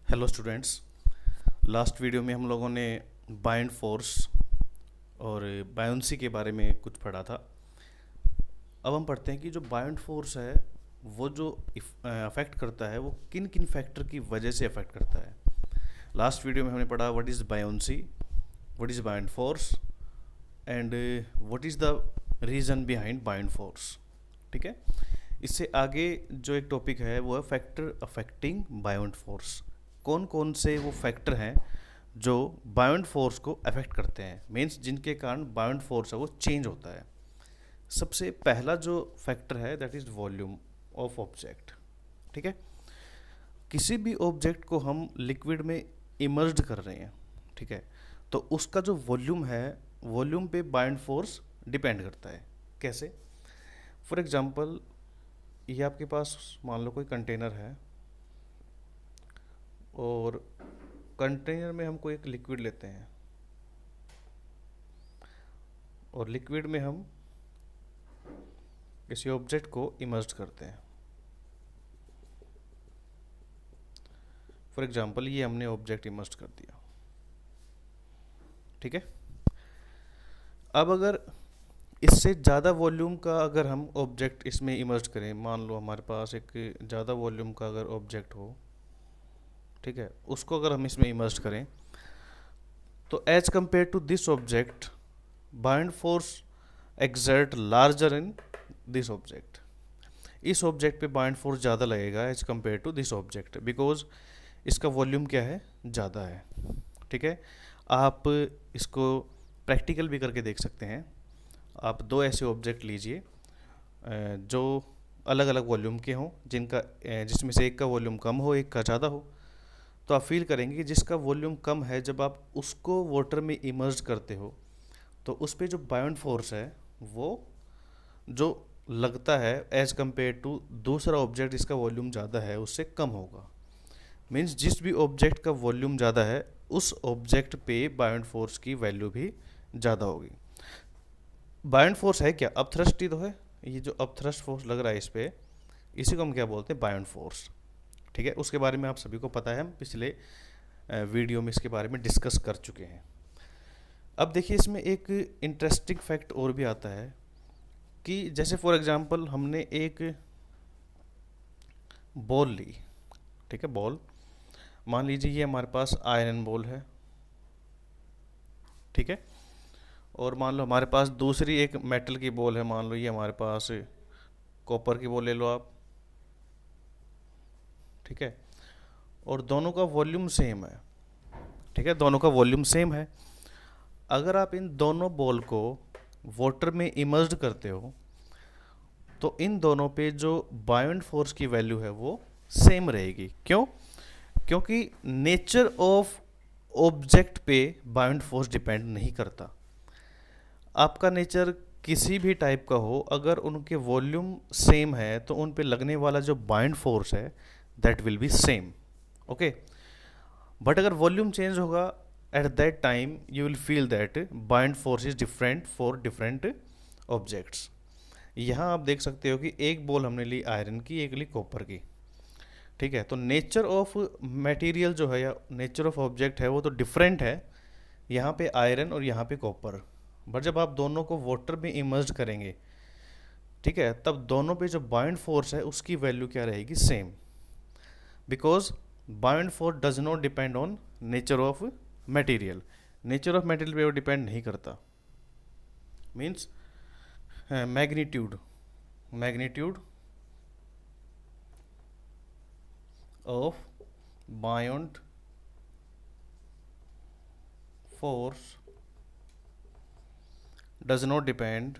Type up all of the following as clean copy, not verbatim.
Hello students. Last video में हम लोगों ने बाइंड फोर्स और बायोंसी के बारे में कुछ पढ़ा था। अब हम पढ़ते हैं कि जो बाइंड फोर्स है वो जो अफेक्ट करता है वो किन किन फैक्टर की वजह से अफेक्ट करता है। लास्ट वीडियो में हमने पढ़ा what is buoyancy, what is buoyant force and what is the reason behind buoyant force. ठीक है, इससे आगे जो एक टॉपिक है वो है फैक्टर अफेक्टिंग बायोंड फोर्स। कौन कौन से वो फैक्टर हैं जो बायोंड फोर्स को अफेक्ट करते हैं, मीन्स जिनके कारण बायोंड फोर्स है वो चेंज होता है। सबसे पहला जो फैक्टर है that is volume of object. ठीक है, किसी भी ऑब्जेक्ट को हम लिक्विड में इमर्ज्ड कर रहे हैं, ठीक है, तो उसका जो वॉल्यूम है वॉल्यूम पे बायोंड फोर्स डिपेंड करता है। कैसे? फॉर एग्जांपल, ये आपके पास मान लो कोई कंटेनर है और कंटेनर में हम कोई एक लिक्विड लेते हैं और लिक्विड में हम किसी ऑब्जेक्ट को इमर्ज करते हैं। फॉर एग्जांपल, ये हमने ऑब्जेक्ट इमर्ज कर दिया। ठीक है, अब अगर इससे ज़्यादा वॉल्यूम का अगर हम ऑब्जेक्ट इसमें इमर्ज करें, मान लो हमारे पास एक ज़्यादा वॉल्यूम का अगर ऑब्जेक्ट हो, ठीक है, उसको अगर हम इसमें इमर्ज करें तो as compare to this object buoyant force exert larger in this object. इस ऑब्जेक्ट पे बाइंड फोर्स ज़्यादा लगेगा as compare to this object, because इसका वॉल्यूम क्या है, ज़्यादा है। ठीक है, आप इसको प्रैक्टिकल भी करके देख सकते हैं। आप दो ऐसे ऑब्जेक्ट लीजिए जो अलग अलग वॉल्यूम के हों, जिसमें से एक का वॉल्यूम कम हो, एक का ज़्यादा हो, तो आप फील करेंगे कि जिसका वॉल्यूम कम है जब आप उसको वाटर में इमर्ज करते हो तो उस पर जो बायोंड फोर्स है वो जो लगता है एज कंपेयर टू दूसरा ऑब्जेक्ट जिसका वॉल्यूम ज़्यादा है उससे कम होगा। मीन्स जिस भी ऑब्जेक्ट का वॉल्यूम ज़्यादा है उस ऑब्जेक्ट पे बायोंड फोर्स की वैल्यू भी ज़्यादा होगी। बायोंड फोर्स है क्या? अपथ्रस्ट ही तो है। ये जो अपथ्रस्ट फोर्स लग रहा है इस पे, इसी को हम क्या बोलते हैं, बायोंड फोर्स। ठीक है, उसके बारे में आप सभी को पता है, हम पिछले वीडियो में इसके बारे में डिस्कस कर चुके हैं। अब देखिए, इसमें एक इंटरेस्टिंग फैक्ट और भी आता है कि जैसे फॉर एग्जांपल हमने एक बॉल ली। ठीक है, बॉल मान लीजिए ये हमारे पास आयरन बॉल है। ठीक है, और मान लो हमारे पास दूसरी एक मेटल की बॉल है, मान लो ये हमारे पास कॉपर की बॉल ले लो आप। ठीक है, और दोनों का वॉल्यूम सेम है। ठीक है, दोनों का वॉल्यूम सेम है। अगर आप इन दोनों बॉल को वाटर में इमर्ज्ड करते हो तो इन दोनों पे जो बायोंड फोर्स की वैल्यू है वो सेम रहेगी। क्यों? क्योंकि नेचर ऑफ ऑब्जेक्ट पे बायोंड फोर्स डिपेंड नहीं करता। आपका नेचर किसी भी टाइप का हो, अगर उनके वॉल्यूम सेम है तो उन पे लगने वाला जो बायोंड फोर्स है that will be same. Okay, but अगर वॉल्यूम चेंज होगा at that time you will feel that bind force is different for different objects. यहाँ आप देख सकते हो कि एक बॉल हमने ली आयरन की, एक ली कॉपर की। ठीक है, तो नेचर ऑफ मटेरियल जो है या नेचर ऑफ ऑब्जेक्ट है वो तो डिफरेंट है, यहाँ पे आयरन और यहाँ पे कॉपर। बट जब आप दोनों को वाटर में इमर्ज करेंगे, ठीक है, तब दोनों पे जो बाइंड फोर्स है उसकी वैल्यू क्या रहेगी, same. Because buoyant force does not depend on nature of material. Nature of material पे वो डिपेंड नहीं करता। Means magnitude magnitude of buoyant force does not depend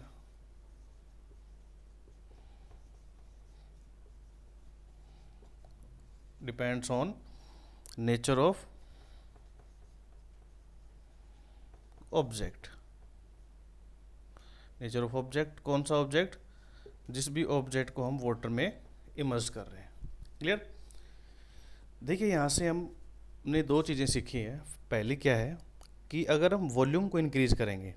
depends on nature of object. Nature of object, कौन सा object? जिस भी object को हम वाटर में इमर्ज कर रहे हैं। क्लियर? देखिए, यहाँ से हमने दो चीज़ें सीखी हैं। पहली क्या है कि अगर हम वॉल्यूम को इंक्रीज करेंगे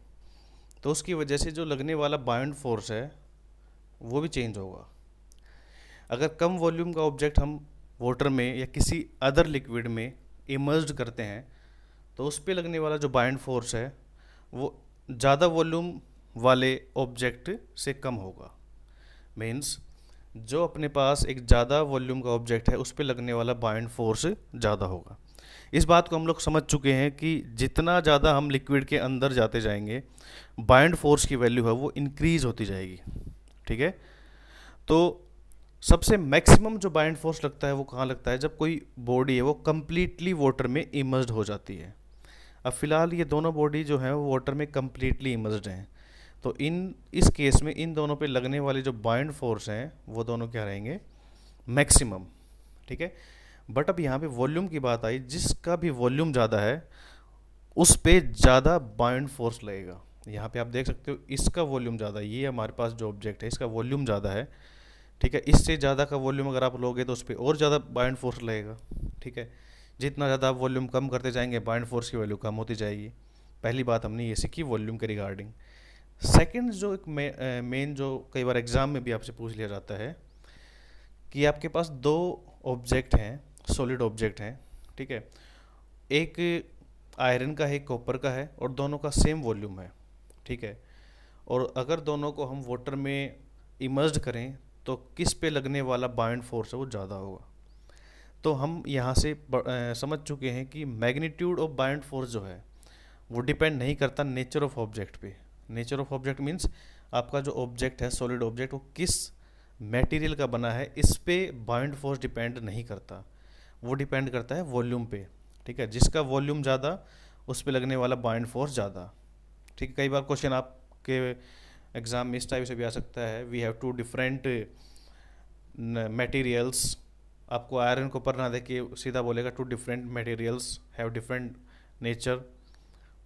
तो उसकी वजह से जो लगने वाला बायोंड फोर्स है वो भी चेंज होगा। अगर कम वॉल्यूम का ऑब्जेक्ट हम वाटर में या किसी अदर लिक्विड में इमर्ज्ड करते हैं तो उस पे लगने वाला जो बाइंड फोर्स है वो ज़्यादा वॉल्यूम वाले ऑब्जेक्ट से कम होगा। मीन्स जो अपने पास एक ज़्यादा वॉल्यूम का ऑब्जेक्ट है उस पे लगने वाला बाइंड फोर्स ज़्यादा होगा। इस बात को हम लोग समझ चुके हैं कि जितना ज़्यादा हम लिक्विड के अंदर जाते जाएंगे बाइंड फोर्स की वैल्यू है वो इंक्रीज होती जाएगी। ठीक है, तो सबसे मैक्सिमम जो बाइंड फोर्स लगता है वो कहाँ लगता है, जब कोई बॉडी है वो कम्प्लीटली वाटर में इमर्ज्ड हो जाती है। अब फिलहाल ये दोनों बॉडी जो है वो वाटर में कम्प्लीटली इमर्ज्ड हैं, तो इस केस में इन दोनों पे लगने वाले जो बाइंड फोर्स हैं वो दोनों क्या रहेंगे, मैक्सिमम। ठीक है, बट अब यहाँ पे वॉल्यूम की बात आई, जिसका भी वॉल्यूम ज़्यादा है उस पे ज़्यादा बाइंड फोर्स लगेगा। यहाँ पे आप देख सकते हो इसका वॉल्यूम ज़्यादा है, ये हमारे पास जो ऑब्जेक्ट है इसका वॉल्यूम ज़्यादा है। ठीक है, इससे ज़्यादा का वॉल्यूम अगर आप लोगे तो उस पर और ज़्यादा बाइंड फोर्स लगेगा। ठीक है, जितना ज़्यादा आप वॉल्यूम कम करते जाएंगे बाइंड फोर्स की वैल्यू कम होती जाएगी। पहली बात हमने ये सीखी वॉल्यूम के रिगार्डिंग। सेकंड जो एक मेन जो कई बार एग्जाम में भी आपसे पूछ लिया जाता है कि आपके पास दो ऑब्जेक्ट हैं, सॉलिड ऑब्जेक्ट हैं। ठीक है, एक आयरन का है एक कॉपर का है और दोनों का सेम वॉल्यूम है। ठीक है, और अगर दोनों को हम वाटर में इमर्ज्ड करें तो किस पे लगने वाला बाइंड फोर्स है वो ज़्यादा होगा। तो हम यहाँ से समझ चुके हैं कि मैग्नीट्यूड ऑफ बाइंड फोर्स जो है वो डिपेंड नहीं करता नेचर ऑफ ऑब्जेक्ट पे। नेचर ऑफ ऑब्जेक्ट मीन्स आपका जो ऑब्जेक्ट है सॉलिड ऑब्जेक्ट वो किस मटेरियल का बना है इस पे बाइंड फोर्स डिपेंड नहीं करता, वो डिपेंड करता है वॉल्यूम पे। ठीक है, जिसका वॉल्यूम ज़्यादा उस पे लगने वाला बाइंड फोर्स ज़्यादा। ठीक है, कई बार क्वेश्चन आपके एग्जाम में इस टाइप से भी आ सकता है, we have two different materials. आपको आयरन को पर ना दे के सीधा बोलेगा two different materials have different nature.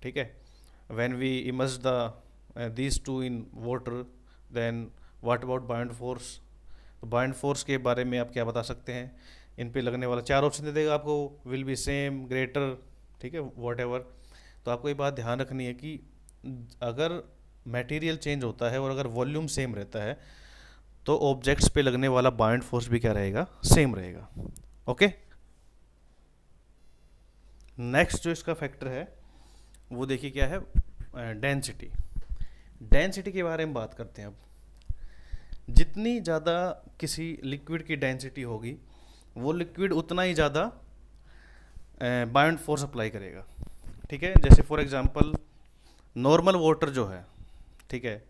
ठीक है, when we emerge the these two in water then what about buoyant force. तो बाइंड फोर्स के बारे में आप क्या बता सकते हैं, इन पे लगने वाला चार ऑप्शन दे देगा आपको, विल बी सेम, ग्रेटर, ठीक है, वॉट एवर। तो आपको ये बात ध्यान रखनी है कि अगर मटेरियल चेंज होता है और अगर वॉल्यूम सेम रहता है तो ऑब्जेक्ट्स पे लगने वाला बाइंड फोर्स भी क्या रहेगा, सेम रहेगा। ओके, नेक्स्ट जो इसका फैक्टर है वो देखिए क्या है, डेंसिटी। डेंसिटी के बारे में बात करते हैं अब। जितनी ज़्यादा किसी लिक्विड की डेंसिटी होगी वो लिक्विड उतना ही ज़्यादा बाइंड फोर्स अप्लाई करेगा। ठीक है, जैसे फॉर एग्जांपल नॉर्मल वाटर जो है, ठीक है,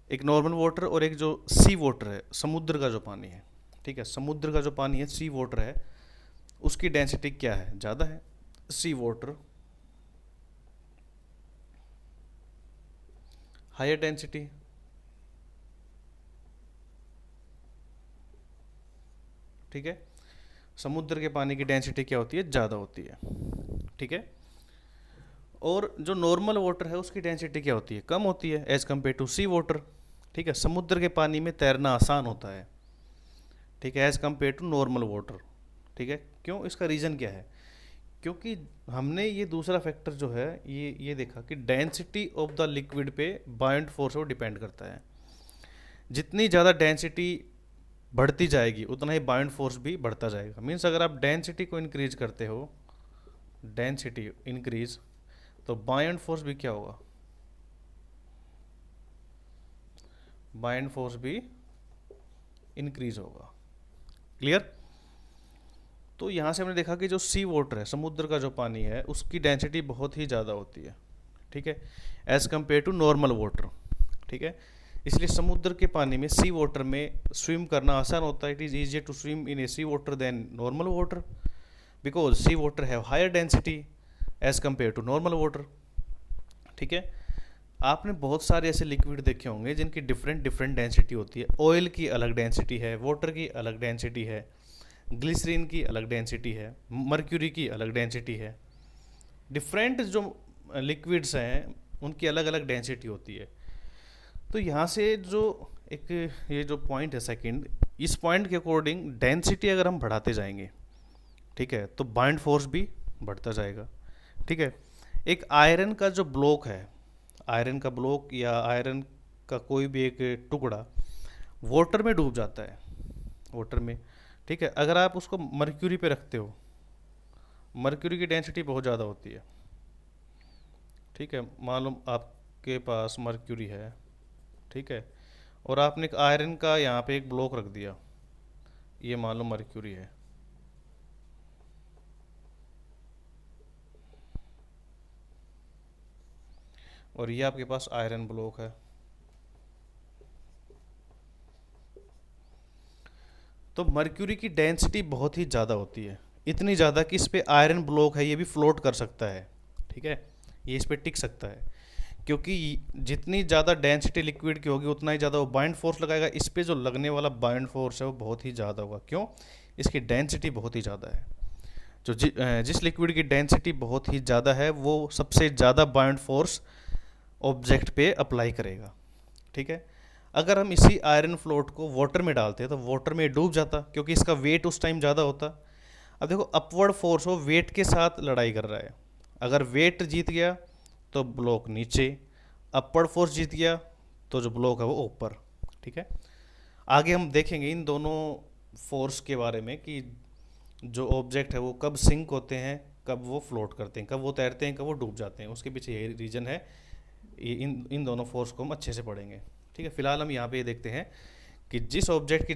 एक नॉर्मल वाटर और एक जो सी वाटर है, समुद्र का जो पानी है। ठीक है, समुद्र का जो पानी है सी वाटर है, उसकी डेंसिटी क्या है, ज़्यादा है। सी वाटर हायर डेंसिटी, ठीक है, समुद्र के पानी की डेंसिटी क्या होती है, ज़्यादा होती है। ठीक है, और जो नॉर्मल वाटर है उसकी डेंसिटी क्या होती है, कम होती है as compare to sea water. ठीक है, समुद्र के पानी में तैरना आसान होता है, ठीक है, as compare to normal water. ठीक है, क्यों, इसका रीज़न क्या है, क्योंकि हमने ये दूसरा फैक्टर जो है ये देखा कि डेंसिटी ऑफ द लिक्विड पे बाइंड फोर्स वो डिपेंड करता है। जितनी ज़्यादा डेंसिटी बढ़ती जाएगी उतना ही बाइंड फोर्स भी बढ़ता जाएगा। मीन्स अगर आप डेंसिटी को इंक्रीज करते हो, डेंसिटी इंक्रीज, तो बाइंड फोर्स भी क्या होगा, बाइंड फोर्स भी इंक्रीज होगा। क्लियर। तो यहाँ से हमने देखा कि जो सी वाटर है, समुद्र का जो पानी है, उसकी डेंसिटी बहुत ही ज़्यादा होती है। ठीक है, as compare to normal water. ठीक है, इसलिए समुद्र के पानी में, सी वाटर में स्विम करना आसान होता है। It is easier to swim in a sea water than normal water because sea water have higher density as compare to normal water. ठीक है, आपने बहुत सारे ऐसे लिक्विड देखे होंगे जिनकी डिफरेंट डिफरेंट डेंसिटी होती है। ऑयल की अलग डेंसिटी है, वाटर की अलग डेंसिटी है, ग्लिसरीन की अलग डेंसिटी है, मर्क्यूरी की अलग डेंसिटी है। डिफरेंट जो लिक्विड्स हैं उनकी अलग अलग डेंसिटी होती है। तो यहाँ से जो एक ये जो पॉइंट है सेकंड, इस पॉइंट के अकॉर्डिंग डेंसिटी अगर हम बढ़ाते जाएंगे, ठीक है, तो बाइंड फोर्स भी बढ़ता जाएगा। ठीक है, एक आयरन का जो ब्लॉक है, आयरन का ब्लॉक या आयरन का कोई भी एक टुकड़ा वाटर में डूब जाता है, वाटर में ठीक है। अगर आप उसको मर्क्यूरी पे रखते हो, मर्क्यूरी की डेंसिटी बहुत ज़्यादा होती है, ठीक है। मालूम आपके पास मर्क्यूरी है, ठीक है, और आपने एक आयरन का यहाँ पे एक ब्लॉक रख दिया, ये मान लो मर्क्यूरी है, और ये आपके पास आयरन ब्लॉक है। तो मर्क्यूरी की डेंसिटी बहुत ही ज़्यादा होती है, इतनी ज़्यादा कि इस पे आयरन ब्लॉक है ये भी फ्लोट कर सकता है, ठीक है, ये इस पे टिक सकता है, क्योंकि जितनी ज़्यादा डेंसिटी लिक्विड की होगी उतना ही ज़्यादा वो बाइंड फोर्स लगाएगा। इस पे जो लगने वाला बाइंड फोर्स है वो बहुत ही ज़्यादा होगा, क्यों? इसकी डेंसिटी बहुत ही ज़्यादा है। जो जिस लिक्विड की डेंसिटी बहुत ही ज़्यादा है वो सबसे ज़्यादा बाइंड फोर्स ऑब्जेक्ट पे अप्लाई करेगा, ठीक है। अगर हम इसी आयरन फ्लोट को वाटर में डालते हैं तो वाटर में डूब जाता, क्योंकि इसका वेट उस टाइम ज़्यादा होता। अब देखो, अपवर्ड फोर्स हो वेट के साथ लड़ाई कर रहा है, अगर वेट जीत गया तो ब्लॉक नीचे, अपवर्ड फोर्स जीत गया तो जो ब्लॉक है वो ऊपर, ठीक है। आगे हम देखेंगे इन दोनों फोर्स के बारे में कि जो ऑब्जेक्ट है वो कब सिंक होते हैं, कब वो फ्लोट करते हैं, कब वो तैरते हैं, कब वो डूब जाते हैं, उसके पीछे यही रीज़न है। इन इन दोनों फोर्स को हम अच्छे से पढ़ेंगे, ठीक है। फिलहाल हम यहाँ पे ये देखते हैं कि जिस ऑब्जेक्ट की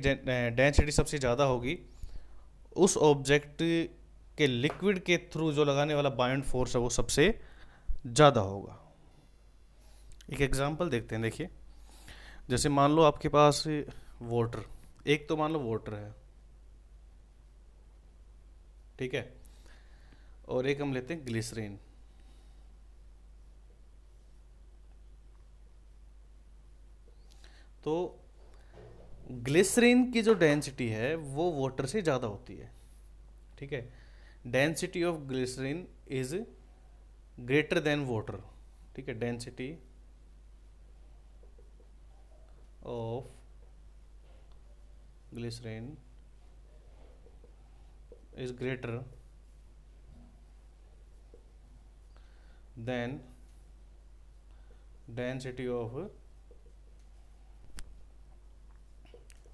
डेंसिटी सबसे ज़्यादा होगी उस ऑब्जेक्ट के लिक्विड के थ्रू जो लगाने वाला बाइंड फोर्स है वो सबसे ज़्यादा होगा। एक एग्जांपल देखते हैं, देखिए, जैसे मान लो आपके पास वाटर, एक तो मान लो वाटर है, ठीक है, और एक हम लेते हैं ग्लिसरीन। तो ग्लिसरीन की जो डेंसिटी है वो वाटर से ज़्यादा होती है, ठीक है। Density of glycerin is greater than water, ठीक है। Density of glycerin is greater than density of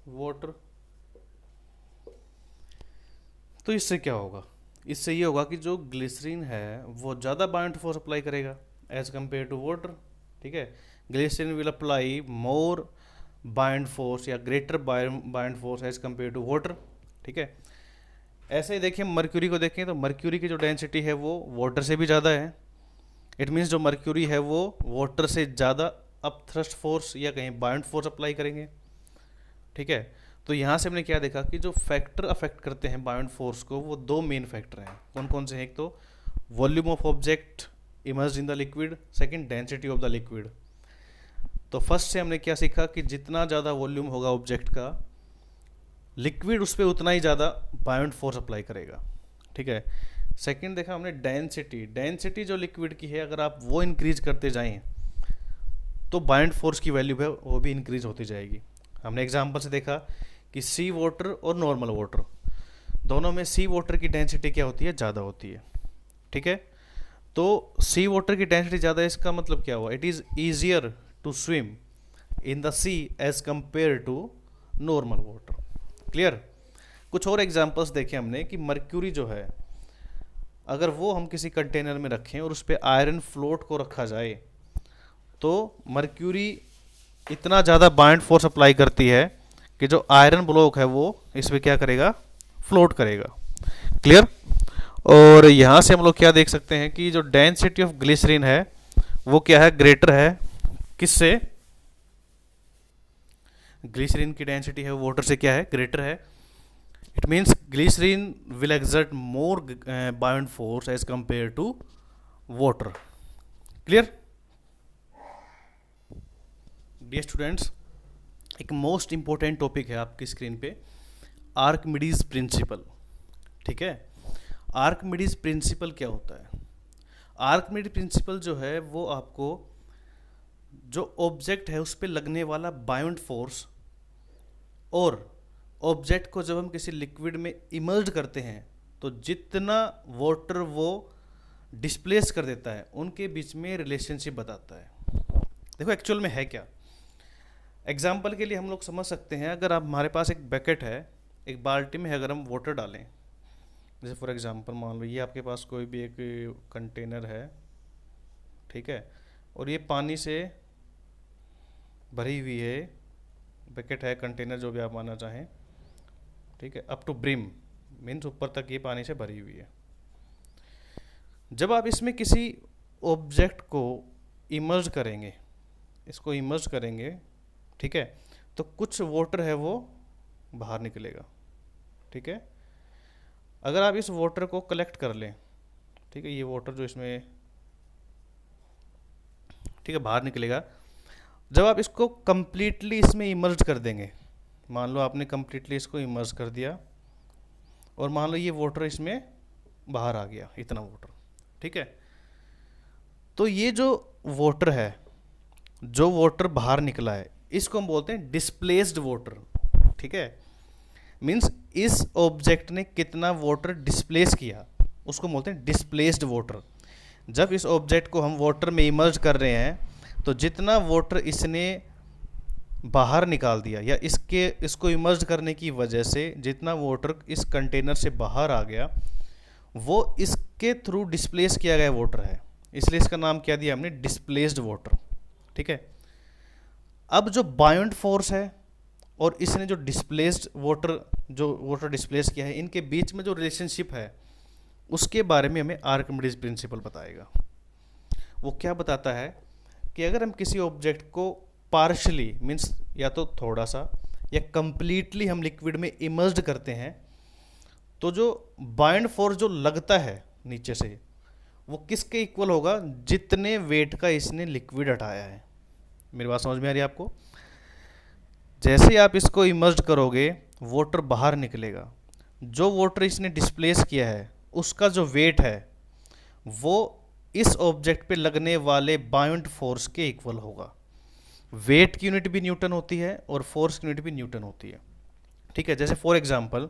water. तो इससे क्या होगा? इससे ये होगा कि जो ग्लिसरीन है वो ज़्यादा बाइंड फोर्स अप्लाई करेगा एज कम्पेयर टू वाटर, ठीक है। Glycerine will apply more buoyant force या greater buoyant force as compare to water, ठीक है। ऐसे ही देखिए मर्क्यूरी को देखें तो मर्क्यूरी की जो डेंसिटी है वो वाटर से भी ज़्यादा है। इट मीन्स जो मर्क्यूरी है वो वाटर से ज़्यादा अप थ्रस्ट फोर्स या कहीं बाइंड फोर्स अप्लाई करेंगे, ठीक है। तो यहाँ से हमने क्या देखा कि जो फैक्टर अफेक्ट करते हैं बाइंड फोर्स को वो दो मेन फैक्टर हैं। कौन कौन से हैं? एक तो volume of object emerged in the liquid, second density of the liquid. तो फर्स्ट से हमने क्या सीखा कि जितना ज़्यादा वॉल्यूम होगा ऑब्जेक्ट का, लिक्विड उस पर उतना ही ज़्यादा बाइंड फोर्स अप्लाई करेगा, ठीक है। सेकंड देखा हमने डेंसिटी, डेंसिटी जो लिक्विड की है अगर आप वो इंक्रीज करते जाएं तो बाइंड फोर्स की वैल्यू है वो भी इंक्रीज होती जाएगी। हमने एग्जांपल से देखा कि सी वाटर और नॉर्मल वाटर, दोनों में सी वाटर की डेंसिटी क्या होती है? ज़्यादा होती है, ठीक है। तो सी वाटर की डेंसिटी ज़्यादा है, इसका मतलब क्या हुआ? It is easier to swim in the sea as compare to normal water. Clear? कुछ और एग्जांपल्स देखे हमने कि मर्क्यूरी जो है अगर वो हम किसी कंटेनर में रखें और उस पर आयरन फ्लोट को रखा जाए तो मर्क्यूरी इतना ज़्यादा बाइंड फोर्स अप्लाई करती है कि जो आयरन ब्लॉक है वो इस पर क्या करेगा? फ्लोट करेगा। क्लियर? और यहाँ से हम लोग क्या देख सकते हैं कि जो डेंसिटी ऑफ ग्लिसरीन है वो क्या है? ग्रेटर है। किससे? ग्लिसरीन की डेंसिटी है वाटर से क्या है? ग्रेटर है। It means glycerin will exert more buoyant force as compare to water. Clear? Dear students, एक मोस्ट इंपॉर्टेंट टॉपिक है आपकी स्क्रीन पे, आर्किमिडीज प्रिंसिपल, ठीक है। आर्किमिडीज प्रिंसिपल क्या होता है? आर्किमिडीज प्रिंसिपल जो है वो आपको जो ऑब्जेक्ट है उस पर लगने वाला बाउंड फोर्स और ऑब्जेक्ट को जब हम किसी लिक्विड में इमर्ज करते हैं तो जितना वाटर वो डिस्प्लेस कर देता है उनके बीच में रिलेशनशिप बताता है। देखो एक्चुअल में है क्या। एग्जाम्पल के लिए हम लोग समझ सकते हैं, अगर आप हमारे पास एक बकेट है, एक बाल्टी में अगर हम वाटर डालें, जैसे फॉर एग्जांपल मान लो ये आपके पास कोई भी एक कंटेनर है, ठीक है, और ये पानी से भरी हुई है, बकेट है, कंटेनर, जो भी आप मानना चाहें, ठीक है, अप टू ब्रिम, मीन्स ऊपर तक ये पानी से भरी हुई है। जब आप इसमें किसी ऑब्जेक्ट को इमर्ज करेंगे, इसको इमर्ज करेंगे, ठीक है, तो कुछ वाटर है वो बाहर निकलेगा, ठीक है। अगर आप इस वाटर को कलेक्ट कर लें, ठीक है, ये वाटर जो इसमें, ठीक है, बाहर निकलेगा। जब आप इसको कंप्लीटली इसमें इमर्ज कर देंगे, मान लो आपने कंप्लीटली इसको इमर्ज कर दिया और मान लो ये वाटर इसमें बाहर आ गया, इतना वाटर, ठीक है, तो ये जो वाटर है, जो वाटर बाहर निकला है, इसको हम बोलते हैं डिस्प्लेस्ड वाटर, ठीक है। मीन्स इस ऑब्जेक्ट ने कितना वाटर डिस्प्लेस किया, उसको बोलते हैं डिस्प्लेस्ड वाटर। जब इस ऑब्जेक्ट को हम वाटर में इमर्ज कर रहे हैं तो जितना वाटर इसने बाहर निकाल दिया, या इसको इमर्ज करने की वजह से जितना वाटर इस कंटेनर से बाहर आ गया, वो इसके थ्रू डिस्प्लेस किया गया वाटर है, इसलिए इसका नाम क्या दिया हमने, डिस्प्लेस्ड वाटर, ठीक है। अब जो बायोंट फोर्स है और इसने जो डिस्प्लेस्ड वाटर, जो वाटर डिस्प्लेस किया है, इनके बीच में जो रिलेशनशिप है उसके बारे में हमें आर्किमिडीज प्रिंसिपल बताएगा। वो क्या बताता है कि अगर हम किसी ऑब्जेक्ट को पार्शली, मीन्स या तो थोड़ा सा या कंप्लीटली हम लिक्विड में इमर्ज्ड करते हैं, तो जो बायोंट फोर्स जो लगता है नीचे से, वो किसके इक्वल होगा, जितने वेट का इसने लिक्विड हटाया है। मेरी बात समझ में आ रही है आपको? जैसे आप इसको इमर्ज करोगे, वाटर बाहर निकलेगा, जो वाटर इसने डिस्प्लेस किया है उसका जो वेट है वो इस ऑब्जेक्ट पे लगने वाले बायोंट फोर्स के इक्वल होगा। वेट की यूनिट भी न्यूटन होती है और फोर्स की यूनिट भी न्यूटन होती है, ठीक है। जैसे फॉर एग्जांपल,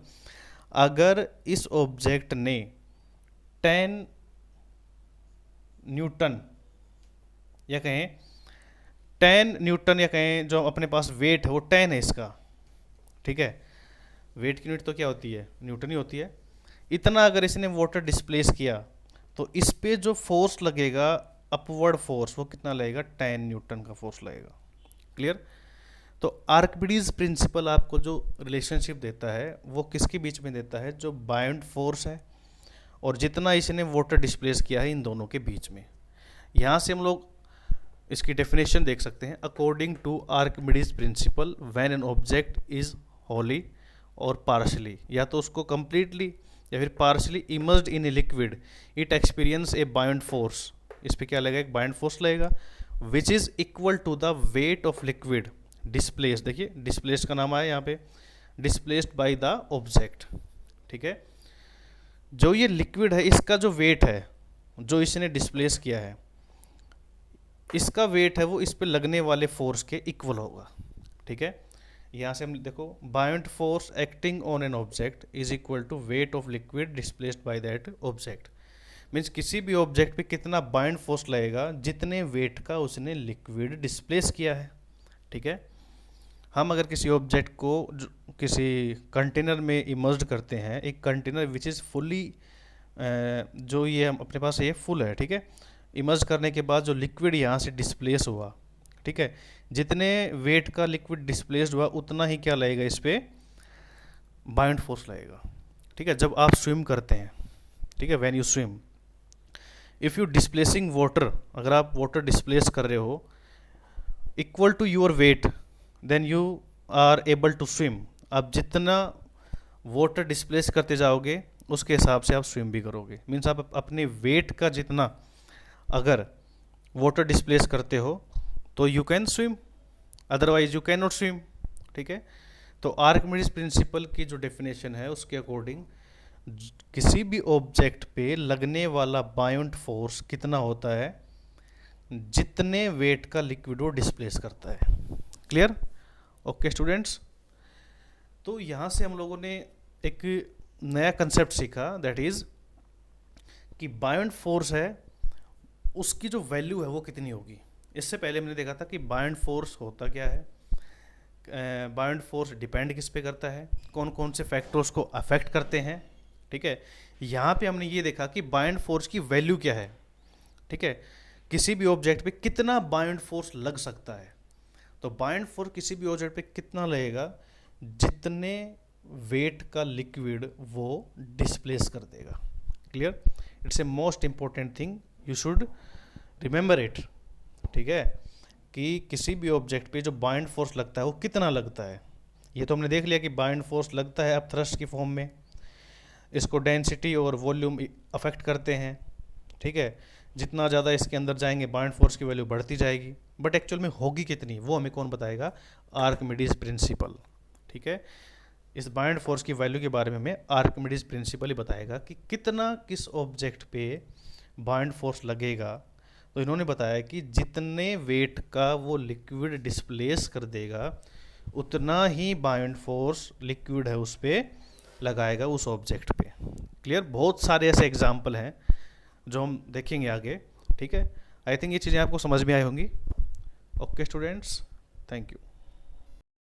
अगर इस ऑब्जेक्ट ने 10 न्यूटन या कहें 10 न्यूटन, या कहें जो अपने पास वेट है वो 10 है इसका, ठीक है, वेट की यूनिट तो क्या होती है, न्यूटन ही होती है। इतना अगर इसने वाटर डिस्प्लेस किया तो इस पे जो फोर्स लगेगा, अपवर्ड फोर्स, वो कितना लगेगा, 10 न्यूटन का फोर्स लगेगा। क्लियर? तो आर्किमिडीज प्रिंसिपल आपको जो रिलेशनशिप देता है वो किसके बीच में देता है, जो बायोंट फोर्स है और जितना इसने वाटर डिस्प्लेस किया है, इन दोनों के बीच में। यहाँ से हम लोग इसकी डेफिनेशन देख सकते हैं। According to Archimedes principle, when an object is wholly और पार्शली, या तो उसको कंप्लीटली या फिर partially emerged in a liquid, it experience a buoyant force. इस पे क्या लगेगा, एक बायोंट फोर्स लगेगा, which is equal to the weight of liquid displaced. देखिए डिस्प्लेस्ड का नाम आया यहाँ पे, डिस्प्लेस्ड बाय द ऑब्जेक्ट, ठीक है। जो ये लिक्विड है इसका जो वेट है, जो इसने डिस्प्लेस किया है, इसका वेट है वो इस पे लगने वाले फोर्स के इक्वल होगा, ठीक है। यहाँ से हम देखो, buoyant force acting on an object is equal to weight of liquid displaced by that object. Means किसी भी ऑब्जेक्ट पे कितना बायोंट फोर्स लगेगा, जितने वेट का उसने लिक्विड डिस्प्लेस किया है, ठीक है। हम अगर किसी ऑब्जेक्ट को किसी कंटेनर में इमर्ज्ड करते हैं, एक कंटेनर विच इज़ फुल्ली, जो ये हम अपने पास ये फुल है, ठीक है, इमर्ज करने के बाद जो लिक्विड यहाँ से डिस्प्लेस हुआ, ठीक है, जितने वेट का लिक्विड डिस्प्लेस्ड हुआ उतना ही क्या लगेगा, इस पे बायोंट फोर्स लगेगा, ठीक है। जब आप स्विम करते हैं, ठीक है, when you swim, if you displacing water, अगर आप वाटर डिस्प्लेस कर रहे हो equal to your weight, then you are able to swim. आप जितना वाटर डिस्प्लेस करते जाओगे उसके हिसाब से आप स्विम भी करोगे। मीन्स आप अपने वेट का जितना अगर वाटर डिस्प्लेस करते हो तो you can swim, otherwise you can not swim, ठीक है। तो आर्किमिडीज प्रिंसिपल की जो डेफिनेशन है उसके अकॉर्डिंग किसी भी ऑब्जेक्ट पे लगने वाला बायोंट फोर्स कितना होता है, जितने वेट का लिक्विड वो डिस्प्लेस करता है। क्लियर? ओके स्टूडेंट्स, तो यहाँ से हम लोगों ने एक नया कंसेप्ट सीखा, दैट इज कि बायोंट फोर्स है उसकी जो वैल्यू है वो कितनी होगी। इससे पहले हमने देखा था कि बायोंट फोर्स होता क्या है, बाउंड फोर्स डिपेंड किस पे करता है, कौन कौन से फैक्टर्स को अफेक्ट करते हैं। ठीक है, यहाँ पे हमने ये देखा कि बाउंड फोर्स की वैल्यू क्या है। ठीक है, किसी भी ऑब्जेक्ट पे कितना बाउंड फोर्स लग सकता है। तो बाउंड फोर्स किसी भी ऑब्जेक्ट पे कितना लगेगा, जितने वेट का लिक्विड वो डिस्प्लेस कर देगा। Clear, it's a most important thing, you should remember it. ठीक है, कि किसी भी ऑब्जेक्ट पे जो बाउंड फोर्स लगता है वो कितना लगता है। ये तो हमने देख लिया कि बाउंड फोर्स लगता है अब थ्रस्ट की फॉर्म में, इसको डेंसिटी और वॉल्यूम अफेक्ट करते हैं। ठीक है, जितना ज़्यादा इसके अंदर जाएंगे बाउंड फोर्स की वैल्यू बढ़ती जाएगी, बट एक्चुअल में होगी कितनी वो हमें कौन बताएगा, आर्किमिडीज प्रिंसिपल। ठीक है, इस बाउंड फोर्स की वैल्यू के बारे में हमें आर्किमिडीज प्रिंसिपल ही बताएगा कि कितना किस ऑब्जेक्ट पे बाउंड फोर्स लगेगा। तो इन्होंने बताया कि जितने वेट का वो लिक्विड डिस्प्लेस कर देगा उतना ही बाउंड फोर्स लिक्विड है उस पर लगाएगा, उस ऑब्जेक्ट पे। क्लियर, बहुत सारे ऐसे एग्जाम्पल हैं जो हम देखेंगे आगे। ठीक है, आई थिंक ये चीज़ें आपको समझ में आई होंगी। Okay students, thank you.